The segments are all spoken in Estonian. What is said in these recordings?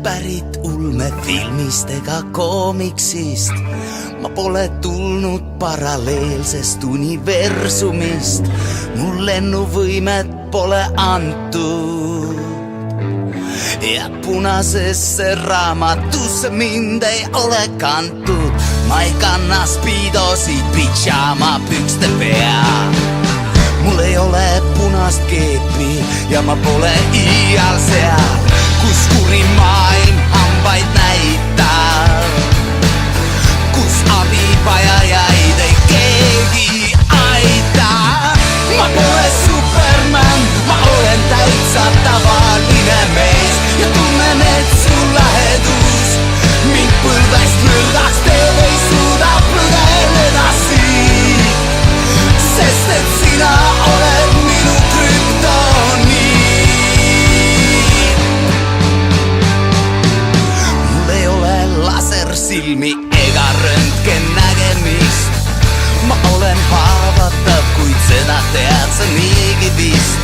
pärit ulmefilmist ega koomiksist. Ma pole tulnud paralleelsest universumist. Mul lennuvõimet pole antud ja punasesse raamatusse mind ei ole kantud. Ma ei kanna spiidosid pidžaama pükste peal. Mul ei ole punast keepi ja ma pole iial seal, kus kuri maailm hambaid näitab, kus abivajajaid ei keegi aita. Ma pole Superman, ma olen täitsa tavaline mees ja tunnen, et su lähedus mind põlvest nõrgaks teeb, ei suuda põgeneda siit, sest et sina oled minu krüptoniit. Mul ei ole lasersilmi ega röntgennägemist. Ma olen haavatav, kuid seda tead sa niigi vist.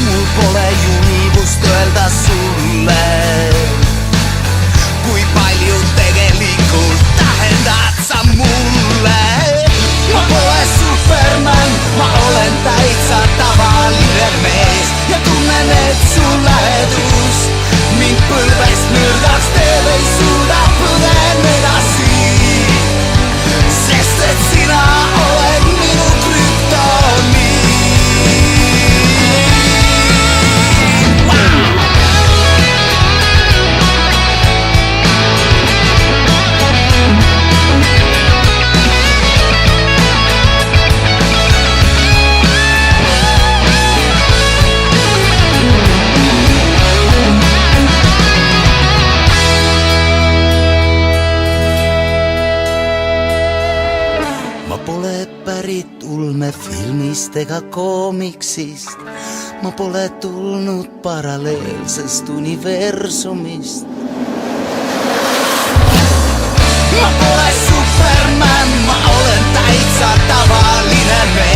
Mul pole junivust öelda sulle, kui palju tegelikult tähendad sa mulle. Ma pole Superman, ma olen täitsa tavaline mees ja tunnen, et su lähedus mind põlvest nõrgaks teeb, ei suuda põgeneda siit, sest et sina oled minu krüptoniit. Ma pole pärit ulmefilmist ega koomiksist. Ma pole tulnud paralleelsest universumist. Ma pole Superman, ma olen täitsa tavaline mees.